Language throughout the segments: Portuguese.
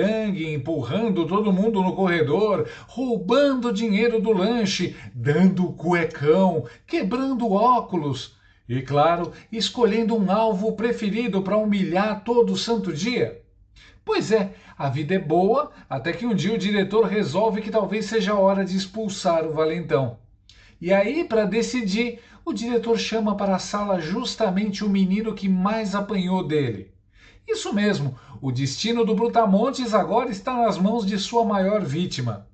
gangue, empurrando todo mundo no corredor, roubando dinheiro do lanche, dando cuecão, quebrando óculos e, claro, escolhendo um alvo preferido para humilhar todo santo dia. Pois é, a vida é boa até que um dia o diretor resolve que talvez seja a hora de expulsar o valentão. E aí, para decidir, o diretor chama para a sala justamente o menino que mais apanhou dele. Isso mesmo, o destino do Brutamontes agora está nas mãos de sua maior vítima.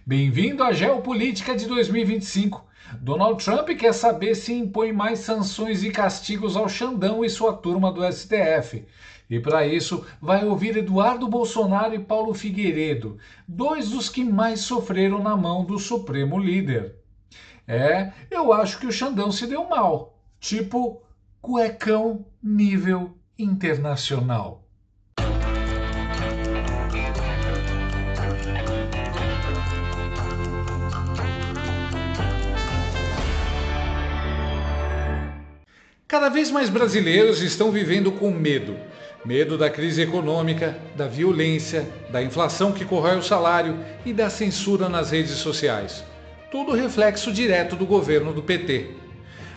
Bem-vindo à Geopolítica de 2025. Donald Trump quer saber se impõe mais sanções e castigos ao Xandão e sua turma do STF. E para isso, vai ouvir Eduardo Bolsonaro e Paulo Figueiredo, dois dos que mais sofreram na mão do Supremo Líder. Eu acho que o Xandão se deu mal. Tipo, cuecão nível internacional. Cada vez mais brasileiros estão vivendo com medo. Medo da crise econômica, da violência, da inflação que corrói o salário e da censura nas redes sociais. Tudo reflexo direto do governo do PT.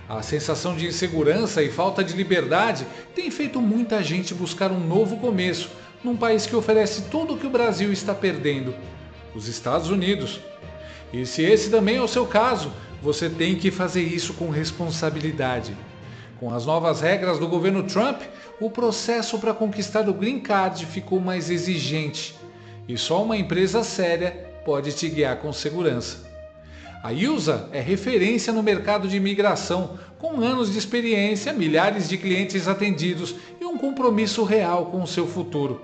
A sensação de insegurança e falta de liberdade tem feito muita gente buscar um novo começo num país que oferece tudo o que o Brasil está perdendo: os Estados Unidos. E se esse também é o seu caso, você tem que fazer isso com responsabilidade. Com as novas regras do governo Trump, o processo para conquistar o Green Card ficou mais exigente. E só uma empresa séria pode te guiar com segurança. A ILSA é referência no mercado de imigração, com anos de experiência, milhares de clientes atendidos e um compromisso real com o seu futuro.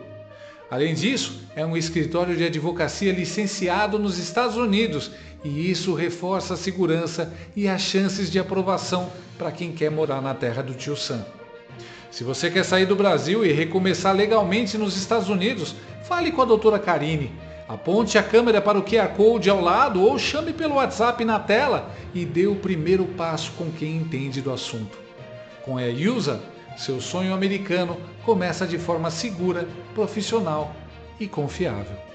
Além disso, é um escritório de advocacia licenciado nos Estados Unidos e isso reforça a segurança e as chances de aprovação para quem quer morar na terra do tio Sam. Se você quer sair do Brasil e recomeçar legalmente nos Estados Unidos, fale com a doutora Karine. Aponte a câmera para o QR Code ao lado ou chame pelo WhatsApp na tela e dê o primeiro passo com quem entende do assunto. Com a ILSA, seu sonho americano começa de forma segura, profissional e confiável.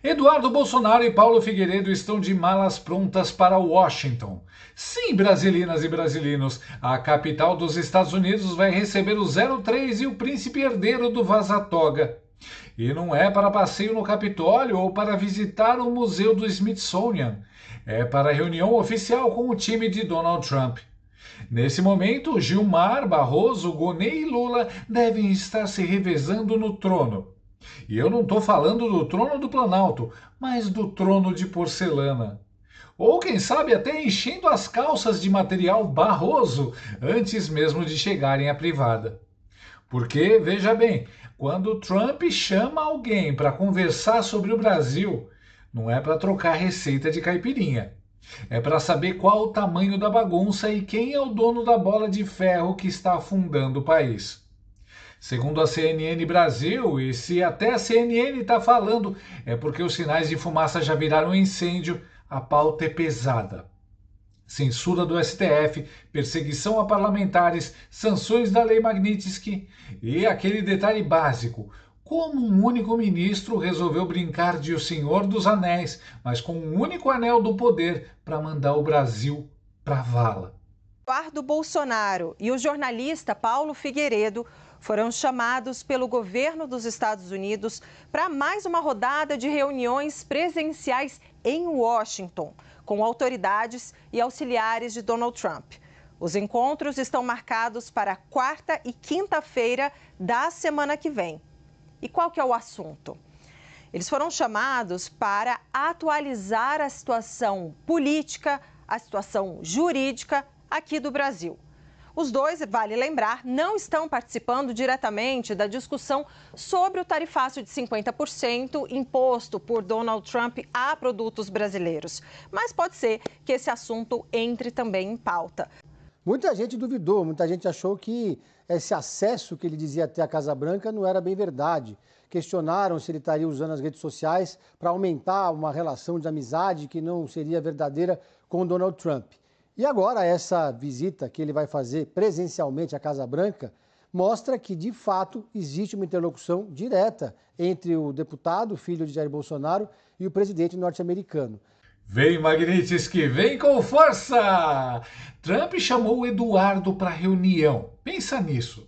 Eduardo Bolsonaro e Paulo Figueiredo estão de malas prontas para Washington. Sim, brasilinas e brasilinos, a capital dos Estados Unidos vai receber o 03 e o príncipe herdeiro do Vaza-Toga. E não é para passeio no Capitólio ou para visitar o Museu do Smithsonian. É para reunião oficial com o time de Donald Trump. Nesse momento, Gilmar, Barroso, Gonê e Lula devem estar se revezando no trono. E eu não estou falando do trono do Planalto, mas do trono de porcelana. Ou quem sabe até enchendo as calças de material Barroso antes mesmo de chegarem à privada. Porque, veja bem, quando Trump chama alguém para conversar sobre o Brasil, não é para trocar receita de caipirinha. É para saber qual o tamanho da bagunça e quem é o dono da bola de ferro que está afundando o país. Segundo a CNN Brasil, e se até a CNN está falando, é porque os sinais de fumaça já viraram incêndio, a pauta é pesada. Censura do STF, perseguição a parlamentares, sanções da Lei Magnitsky e aquele detalhe básico: como um único ministro resolveu brincar de O Senhor dos Anéis, mas com um único anel do poder para mandar o Brasil para a vala. Eduardo Bolsonaro e o jornalista Paulo Figueiredo foram chamados pelo governo dos Estados Unidos para mais uma rodada de reuniões presenciais em Washington, com autoridades e auxiliares de Donald Trump. Os encontros estão marcados para quarta e quinta-feira da semana que vem. E qual que é o assunto? Eles foram chamados para atualizar a situação política, a situação jurídica aqui do Brasil. Os dois, vale lembrar, não estão participando diretamente da discussão sobre o tarifaço de 50% imposto por Donald Trump a produtos brasileiros. Mas pode ser que esse assunto entre também em pauta. Muita gente duvidou, muita gente achou que esse acesso que ele dizia ter à Casa Branca não era bem verdade. Questionaram se ele estaria usando as redes sociais para aumentar uma relação de amizade que não seria verdadeira com Donald Trump. E agora essa visita que ele vai fazer presencialmente à Casa Branca mostra que, de fato, existe uma interlocução direta entre o deputado, filho de Jair Bolsonaro, e o presidente norte-americano. Vem, Magnitsky, vem com força! Trump chamou o Eduardo para reunião. Pensa nisso.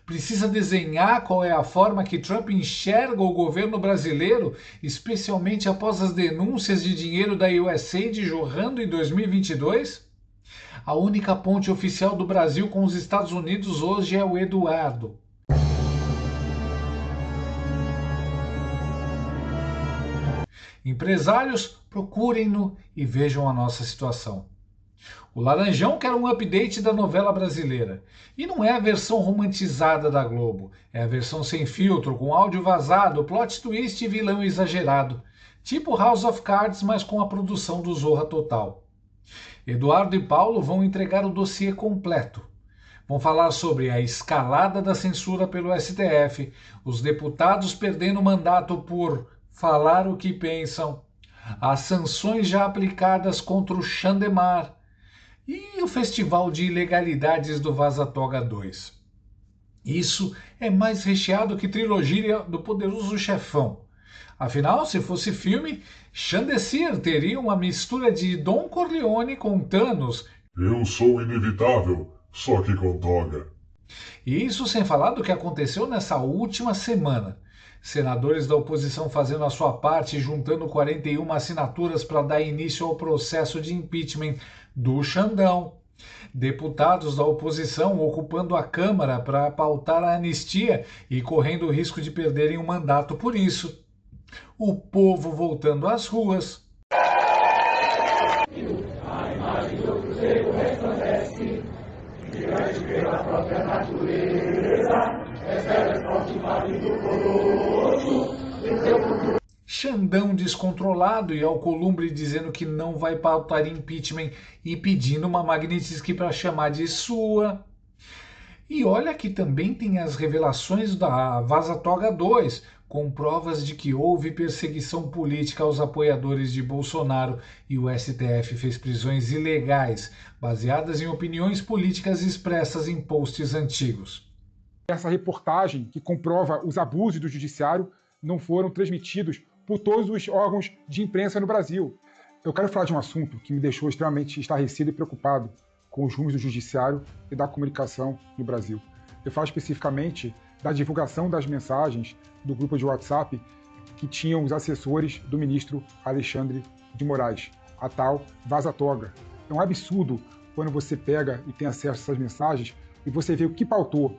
Precisa desenhar qual é a forma que Trump enxerga o governo brasileiro, especialmente após as denúncias de dinheiro da USAID jorrando em 2022? A única ponte oficial do Brasil com os Estados Unidos hoje é o Eduardo. Empresários, procurem-no e vejam a nossa situação. O Laranjão quer um update da novela brasileira. E não é a versão romantizada da Globo. É a versão sem filtro, com áudio vazado, plot twist e vilão exagerado. Tipo House of Cards, mas com a produção do Zorra Total. Eduardo e Paulo vão entregar o dossiê completo. Vão falar sobre a escalada da censura pelo STF, os deputados perdendo o mandato por falar o que pensam, as sanções já aplicadas contra o Xandemar e o festival de ilegalidades do Vaza Toga 2. Isso é mais recheado que trilogia do Poderoso Chefão. Afinal, se fosse filme, Xandecir teria uma mistura de Don Corleone com Thanos. Eu sou inevitável, só que com toga. E isso sem falar do que aconteceu nessa última semana. Senadores da oposição fazendo a sua parte, juntando 41 assinaturas para dar início ao processo de impeachment do Xandão. Deputados da oposição ocupando a Câmara para pautar a anistia e correndo o risco de perderem o mandato por isso. O povo voltando às ruas. A imagem do cruzeiro resplandece, gigante pela própria natureza, recebe forte impacto do colosso, do seu futuro. Xandão descontrolado e Alcolumbre dizendo que não vai pautar impeachment e pedindo uma Magnitsky para chamar de sua. E olha que também tem as revelações da Vaza Toga 2, com provas de que houve perseguição política aos apoiadores de Bolsonaro e o STF fez prisões ilegais, baseadas em opiniões políticas expressas em posts antigos. Essa reportagem que comprova os abusos do judiciário não foram transmitidos por todos os órgãos de imprensa no Brasil. Eu quero falar de um assunto que me deixou extremamente estarrecido e preocupado com os rumos do judiciário e da comunicação no Brasil. Eu falo especificamente da divulgação das mensagens do grupo de WhatsApp que tinham os assessores do ministro Alexandre de Moraes, a tal Vaza Toga. É um absurdo quando você pega e tem acesso a essas mensagens e você vê o que pautou,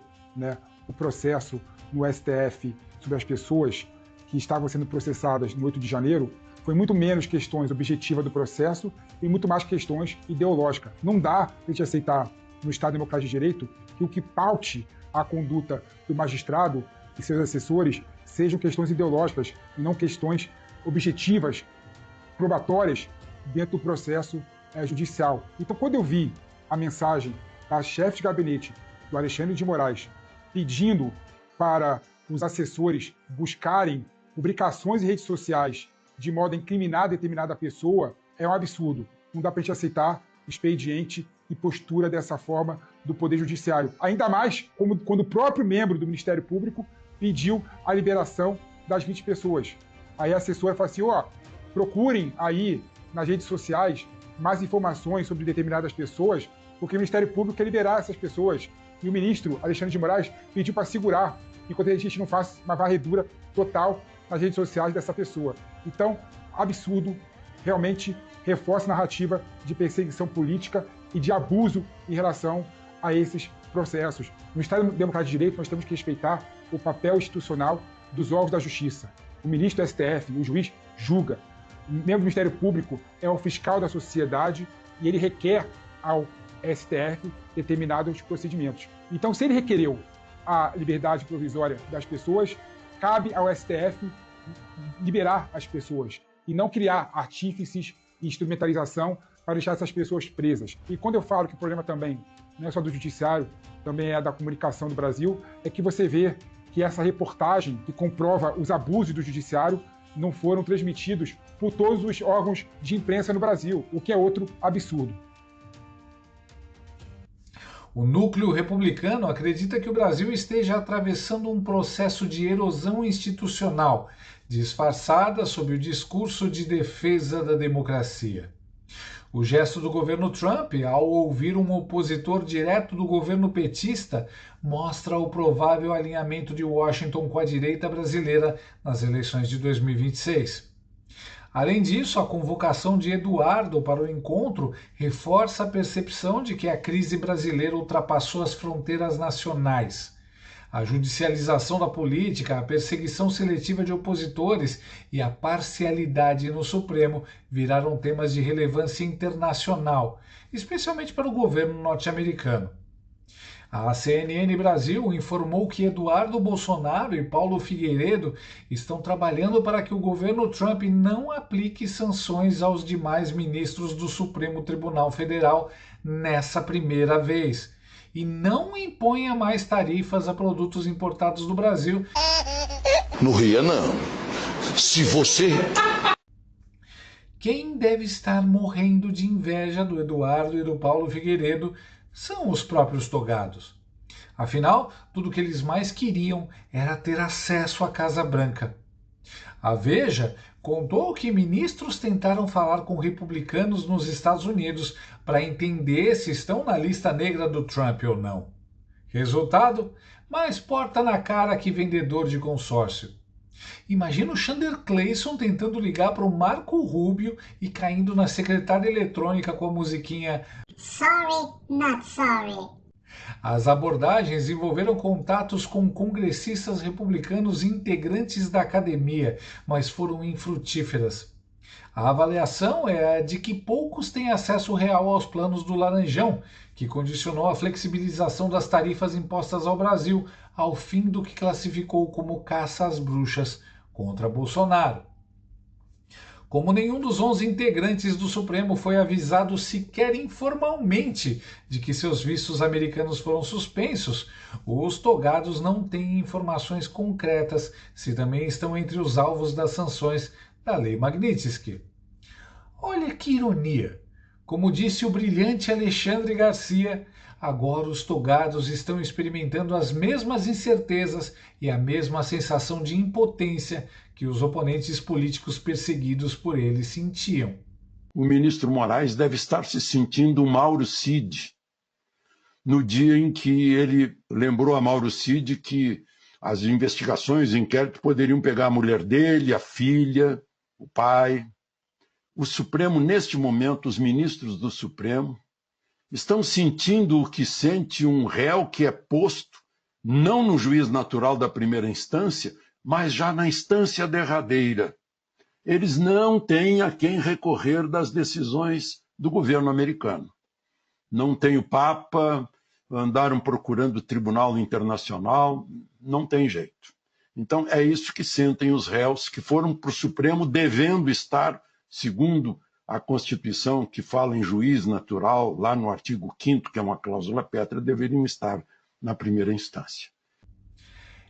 o processo no STF sobre as pessoas que estavam sendo processadas no 8 de janeiro, foi muito menos questões objetivas do processo e muito mais questões ideológicas. Não dá para a gente aceitar no Estado Democrático de Direito que o que paute a conduta do magistrado e seus assessores sejam questões ideológicas e não questões objetivas, probatórias dentro do processo judicial. Então, quando eu vi a mensagem da chefe de gabinete do Alexandre de Moraes pedindo para os assessores buscarem publicações em redes sociais de modo a incriminar determinada pessoa, é um absurdo. Não dá para a gente aceitar expediente e postura dessa forma do Poder Judiciário. Ainda mais quando o próprio membro do Ministério Público pediu a liberação das 20 pessoas. Aí a assessora fala assim, procurem aí nas redes sociais mais informações sobre determinadas pessoas, porque o Ministério Público quer liberar essas pessoas. E o ministro Alexandre de Moraes pediu para segurar, enquanto a gente não faz uma varredura total nas redes sociais dessa pessoa. Então, absurdo, realmente reforça a narrativa de perseguição política e de abuso em relação a esses processos. No Estado Democrático de Direito, nós temos que respeitar o papel institucional dos órgãos da Justiça. O ministro do STF, o juiz, julga. O membro do Ministério Público é o fiscal da sociedade e ele requer ao STF determinados procedimentos. Então, se ele requereu a liberdade provisória das pessoas, cabe ao STF liberar as pessoas e não criar artífices e instrumentalização para deixar essas pessoas presas. E quando eu falo que o problema também não é só do judiciário, também é da comunicação do Brasil, é que você vê que essa reportagem que comprova os abusos do judiciário não foram transmitidos por todos os órgãos de imprensa no Brasil, o que é outro absurdo. O núcleo republicano acredita que o Brasil esteja atravessando um processo de erosão institucional, disfarçada sob o discurso de defesa da democracia. O gesto do governo Trump, ao ouvir um opositor direto do governo petista, mostra o provável alinhamento de Washington com a direita brasileira nas eleições de 2026. Além disso, a convocação de Eduardo para o encontro reforça a percepção de que a crise brasileira ultrapassou as fronteiras nacionais. A judicialização da política, a perseguição seletiva de opositores e a parcialidade no Supremo viraram temas de relevância internacional, especialmente para o governo norte-americano. A CNN Brasil informou que Eduardo Bolsonaro e Paulo Figueiredo estão trabalhando para que o governo Trump não aplique sanções aos demais ministros do Supremo Tribunal Federal nessa primeira vez e não imponha mais tarifas a produtos importados do Brasil. Não ria, não. Se você... Quem deve estar morrendo de inveja do Eduardo e do Paulo Figueiredo são os próprios togados. Afinal, tudo o que eles mais queriam era ter acesso à Casa Branca. A Veja contou que ministros tentaram falar com republicanos nos Estados Unidos para entender se estão na lista negra do Trump ou não. Resultado? Mais porta na cara que vendedor de consórcio. Imagina o Chandler Clayson tentando ligar para o Marco Rubio e caindo na secretária eletrônica com a musiquinha Sorry, not sorry. As abordagens envolveram contatos com congressistas republicanos integrantes da academia, mas foram infrutíferas. A avaliação é a de que poucos têm acesso real aos planos do Laranjão, que condicionou a flexibilização das tarifas impostas ao Brasil ao fim do que classificou como caça às bruxas contra Bolsonaro. Como nenhum dos 11 integrantes do Supremo foi avisado sequer informalmente de que seus vistos americanos foram suspensos, os togados não têm informações concretas se também estão entre os alvos das sanções da Lei Magnitsky. Olha que ironia! Como disse o brilhante Alexandre Garcia, agora os togados estão experimentando as mesmas incertezas e a mesma sensação de impotência que os oponentes políticos perseguidos por eles sentiam. O ministro Moraes deve estar se sentindo um Mauro Cid, no dia em que ele lembrou a Mauro Cid que as investigações, o inquérito poderiam pegar a mulher dele, a filha, o pai. O Supremo, neste momento, os ministros do Supremo, estão sentindo o que sente um réu que é posto, não no juiz natural da primeira instância, mas já na instância derradeira. Eles não têm a quem recorrer das decisões do governo americano. Não tem o Papa, andaram procurando o Tribunal Internacional, não tem jeito. Então é isso que sentem os réus que foram para o Supremo devendo estar, segundo a Constituição que fala em juiz natural, lá no artigo 5º, que é uma cláusula pétrea, deveriam estar na primeira instância.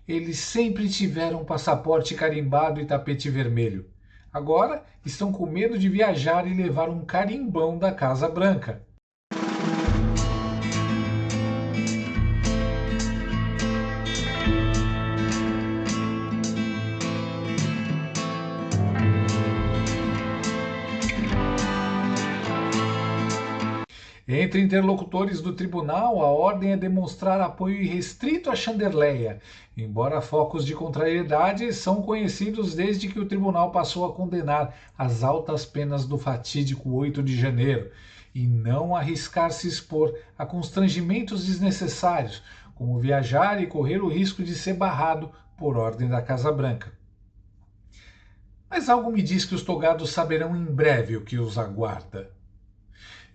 Eles sempre tiveram passaporte carimbado e tapete vermelho. Agora estão com medo de viajar e levar um carimbão da Casa Branca. Entre interlocutores do tribunal, a ordem é demonstrar apoio irrestrito à Chanderleia, embora focos de contrariedade são conhecidos desde que o tribunal passou a condenar as altas penas do fatídico 8 de janeiro, e não arriscar se expor a constrangimentos desnecessários, como viajar e correr o risco de ser barrado por ordem da Casa Branca. Mas algo me diz que os togados saberão em breve o que os aguarda.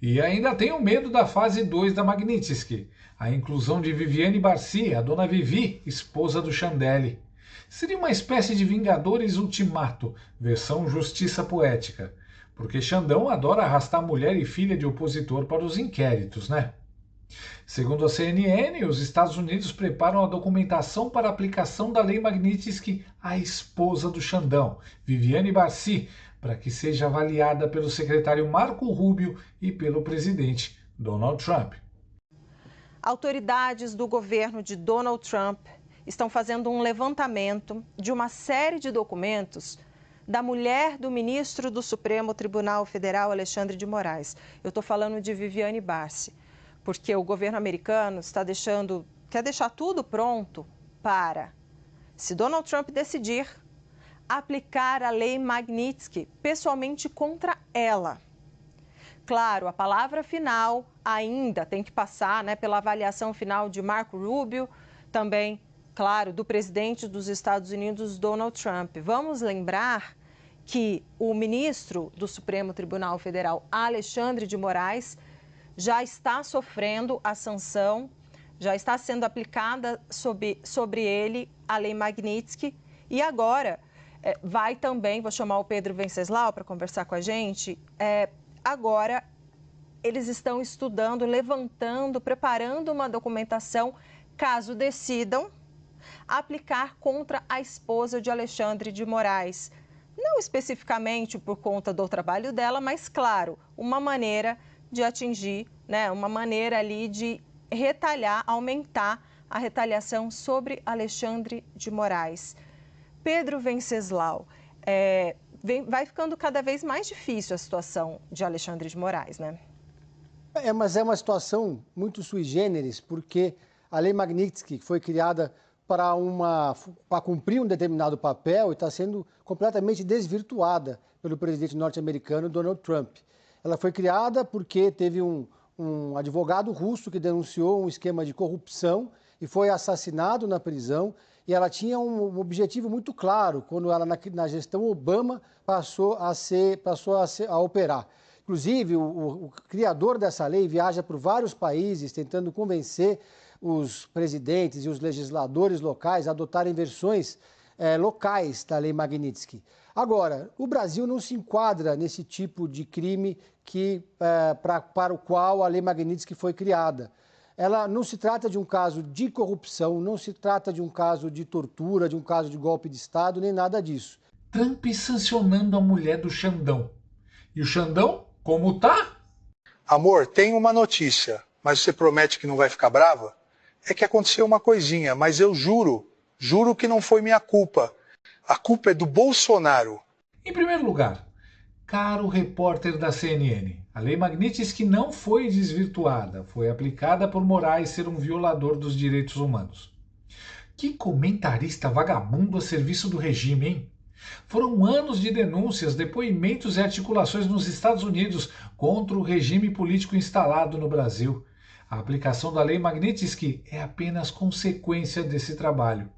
E ainda tenho medo da fase 2 da Magnitsky, a inclusão de Viviane Barcy, a dona Vivi, esposa do Chandelle. Seria uma espécie de Vingadores Ultimato, versão justiça poética, porque Xandão adora arrastar mulher e filha de opositor para os inquéritos, né? Segundo a CNN, os Estados Unidos preparam a documentação para a aplicação da Lei Magnitsky à esposa do Xandão, Viviane Barcy, para que seja avaliada pelo secretário Marco Rubio e pelo presidente Donald Trump. Autoridades do governo de Donald Trump estão fazendo um levantamento de uma série de documentos da mulher do ministro do Supremo Tribunal Federal, Alexandre de Moraes. Eu estou falando de Viviane Barsi, porque o governo americano quer deixar tudo pronto para, se Donald Trump decidir, aplicar a lei Magnitsky pessoalmente contra ela. Claro, a palavra final ainda tem que passar, pela avaliação final de Marco Rubio, também, claro, do presidente dos Estados Unidos, Donald Trump. Vamos lembrar que o ministro do Supremo Tribunal Federal, Alexandre de Moraes, já está sofrendo a sanção, já está sendo aplicada sobre ele a lei Magnitsky e agora vai também, vou chamar o Pedro Venceslau para conversar com a gente, agora eles estão estudando, levantando, preparando uma documentação, caso decidam aplicar contra a esposa de Alexandre de Moraes. Não especificamente por conta do trabalho dela, mas, claro, uma maneira de atingir, uma maneira ali de retalhar, aumentar a retaliação sobre Alexandre de Moraes. Pedro Venceslau, vai ficando cada vez mais difícil a situação de Alexandre de Moraes, né? Mas é uma situação muito sui generis, porque a lei Magnitsky foi criada para cumprir um determinado papel e está sendo completamente desvirtuada pelo presidente norte-americano Donald Trump. Ela foi criada porque teve um advogado russo que denunciou um esquema de corrupção e foi assassinado na prisão. E ela tinha um objetivo muito claro quando ela, na gestão Obama, passou a operar. Inclusive, o criador dessa lei viaja por vários países tentando convencer os presidentes e os legisladores locais a adotarem versões locais da lei Magnitsky. Agora, o Brasil não se enquadra nesse tipo de crime para o qual a lei Magnitsky foi criada. Ela não se trata de um caso de corrupção, não se trata de um caso de tortura, de um caso de golpe de Estado, nem nada disso. Trump sancionando a mulher do Xandão. E o Xandão, como tá? Amor, tem uma notícia, mas você promete que não vai ficar brava? É que aconteceu uma coisinha, mas eu juro que não foi minha culpa. A culpa é do Bolsonaro. Em primeiro lugar, caro repórter da CNN, a lei Magnitsky não foi desvirtuada, foi aplicada por Moraes ser um violador dos direitos humanos. Que comentarista vagabundo a serviço do regime, hein? Foram anos de denúncias, depoimentos e articulações nos Estados Unidos contra o regime político instalado no Brasil. A aplicação da lei Magnitsky é apenas consequência desse trabalho.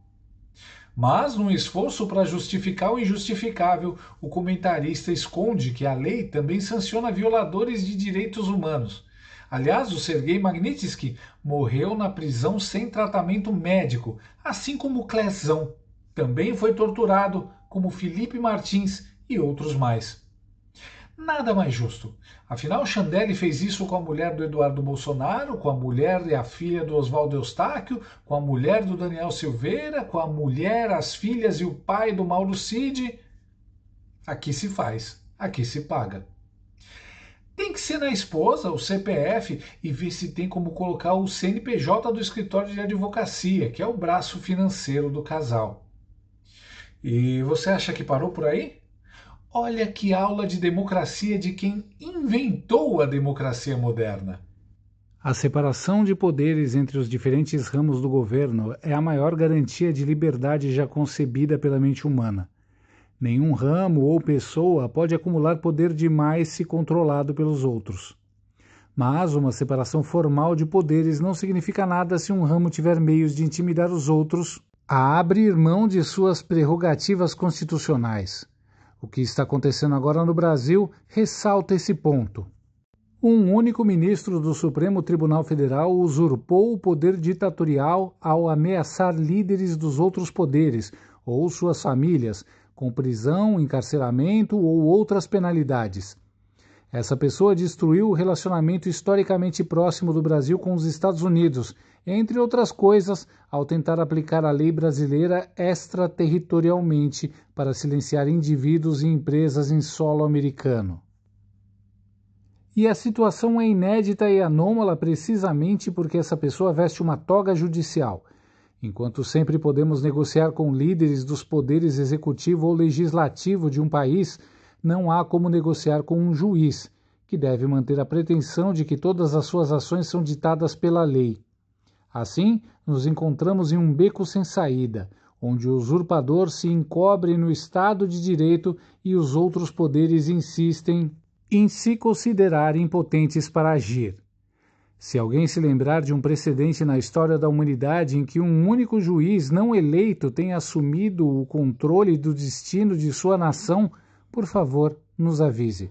Mas, num esforço para justificar o injustificável, o comentarista esconde que a lei também sanciona violadores de direitos humanos. Aliás, o Sergei Magnitsky morreu na prisão sem tratamento médico, assim como o Clezão. Também foi torturado, como Felipe Martins e outros mais. Nada mais justo. Afinal, Chandelle fez isso com a mulher do Eduardo Bolsonaro, com a mulher e a filha do Oswaldo Eustáquio, com a mulher do Daniel Silveira, com a mulher, as filhas e o pai do Mauro Cid. Aqui se faz, aqui se paga. Tem que ser na esposa, o CPF, e ver se tem como colocar o CNPJ do escritório de advocacia, que é o braço financeiro do casal. E você acha que parou por aí? Olha que aula de democracia de quem inventou a democracia moderna. A separação de poderes entre os diferentes ramos do governo é a maior garantia de liberdade já concebida pela mente humana. Nenhum ramo ou pessoa pode acumular poder demais se controlado pelos outros. Mas uma separação formal de poderes não significa nada se um ramo tiver meios de intimidar os outros a abrir mão de suas prerrogativas constitucionais. O que está acontecendo agora no Brasil ressalta esse ponto. Um único ministro do Supremo Tribunal Federal usurpou o poder ditatorial ao ameaçar líderes dos outros poderes ou suas famílias com prisão, encarceramento ou outras penalidades. Essa pessoa destruiu o relacionamento historicamente próximo do Brasil com os Estados Unidos, entre outras coisas, ao tentar aplicar a lei brasileira extraterritorialmente para silenciar indivíduos e empresas em solo americano. E a situação é inédita e anômala precisamente porque essa pessoa veste uma toga judicial. Enquanto sempre podemos negociar com líderes dos poderes executivo ou legislativo de um país, não há como negociar com um juiz, que deve manter a pretensão de que todas as suas ações são ditadas pela lei. Assim, nos encontramos em um beco sem saída, onde o usurpador se encobre no Estado de Direito e os outros poderes insistem em se considerar impotentes para agir. Se alguém se lembrar de um precedente na história da humanidade em que um único juiz não eleito tenha assumido o controle do destino de sua nação, por favor, nos avise.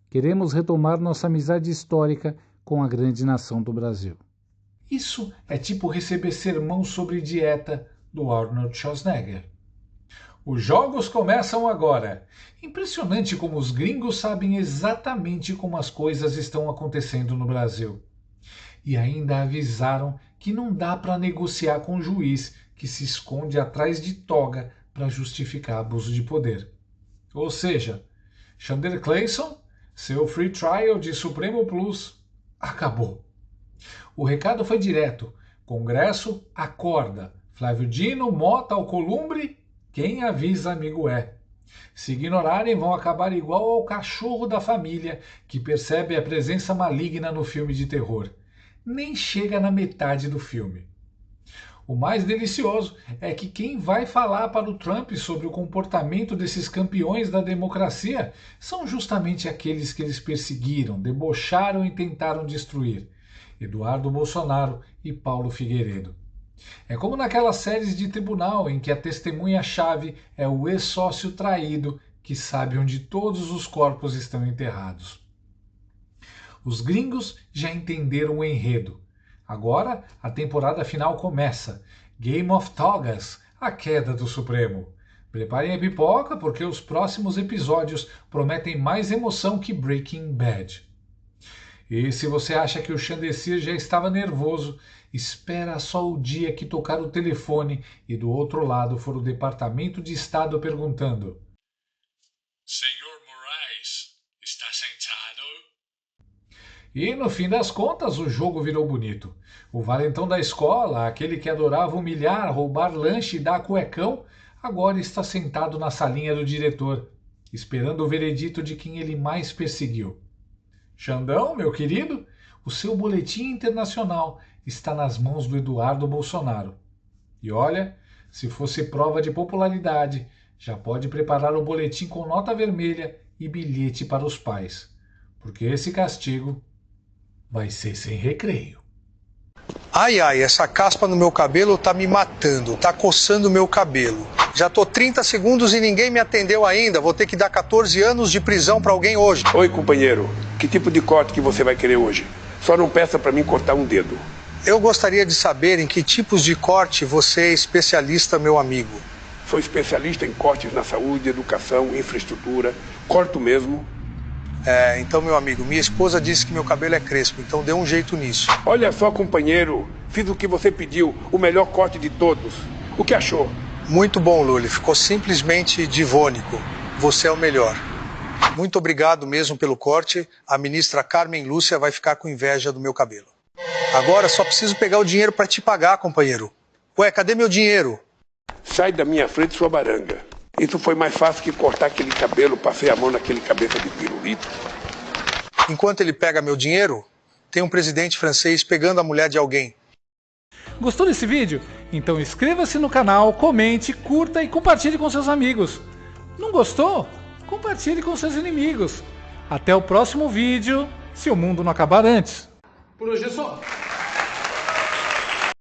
Queremos retomar nossa amizade histórica com a grande nação do Brasil. Isso é tipo receber sermão sobre dieta do Arnold Schwarzenegger. Os jogos começam agora. Impressionante como os gringos sabem exatamente como as coisas estão acontecendo no Brasil. E ainda avisaram que não dá para negociar com o juiz que se esconde atrás de toga para justificar abuso de poder. Ou seja, Chandler Clayson, seu free trial de Supremo Plus, acabou. O recado foi direto. Congresso, acorda. Flávio Dino, Mota, Alcolumbre, quem avisa amigo é. Se ignorarem, vão acabar igual ao cachorro da família que percebe a presença maligna no filme de terror. Nem chega na metade do filme. O mais delicioso é que quem vai falar para o Trump sobre o comportamento desses campeões da democracia são justamente aqueles que eles perseguiram, debocharam e tentaram destruir. Eduardo Bolsonaro e Paulo Figueiredo. É como naquelas séries de tribunal em que a testemunha-chave é o ex-sócio traído que sabe onde todos os corpos estão enterrados. Os gringos já entenderam o enredo. Agora a temporada final começa. Game of Togas, a queda do Supremo. Preparem a pipoca porque os próximos episódios prometem mais emoção que Breaking Bad. E se você acha que o Chandecir já estava nervoso, espera só o dia que tocar o telefone e do outro lado for o Departamento de Estado perguntando: Senhor Moraes, está sentado? E no fim das contas o jogo virou bonito. O valentão da escola, aquele que adorava humilhar, roubar lanche e dar cuecão, agora está sentado na salinha do diretor, esperando o veredito de quem ele mais perseguiu. Xandão, meu querido, o seu boletim internacional está nas mãos do Eduardo Bolsonaro. E olha, se fosse prova de popularidade, já pode preparar o boletim com nota vermelha e bilhete para os pais, porque esse castigo vai ser sem recreio. Ai, ai, essa caspa no meu cabelo tá me matando, tá coçando o meu cabelo. Já tô 30 segundos e ninguém me atendeu ainda, vou ter que dar 14 anos de prisão pra alguém hoje. Oi, companheiro, que tipo de corte que você vai querer hoje? Só não peça pra mim cortar um dedo. Eu gostaria de saber em que tipos de corte você é especialista, meu amigo. Sou especialista em cortes na saúde, educação, infraestrutura, corto mesmo. Então, meu amigo, minha esposa disse que meu cabelo é crespo, então dê um jeito nisso. Olha só, companheiro, fiz o que você pediu, o melhor corte de todos. O que achou? Muito bom, Lully, ficou simplesmente divônico. Você é o melhor. Muito obrigado mesmo pelo corte. A ministra Carmen Lúcia vai ficar com inveja do meu cabelo. Agora só preciso pegar o dinheiro para te pagar, companheiro. Ué, cadê meu dinheiro? Sai da minha frente, sua baranga. Isso foi mais fácil que cortar aquele cabelo, passei a mão naquele cabeça de pirulito. Enquanto ele pega meu dinheiro, tem um presidente francês pegando a mulher de alguém. Gostou desse vídeo? Então inscreva-se no canal, comente, curta e compartilhe com seus amigos. Não gostou? Compartilhe com seus inimigos. Até o próximo vídeo, se o mundo não acabar antes. Por hoje é só.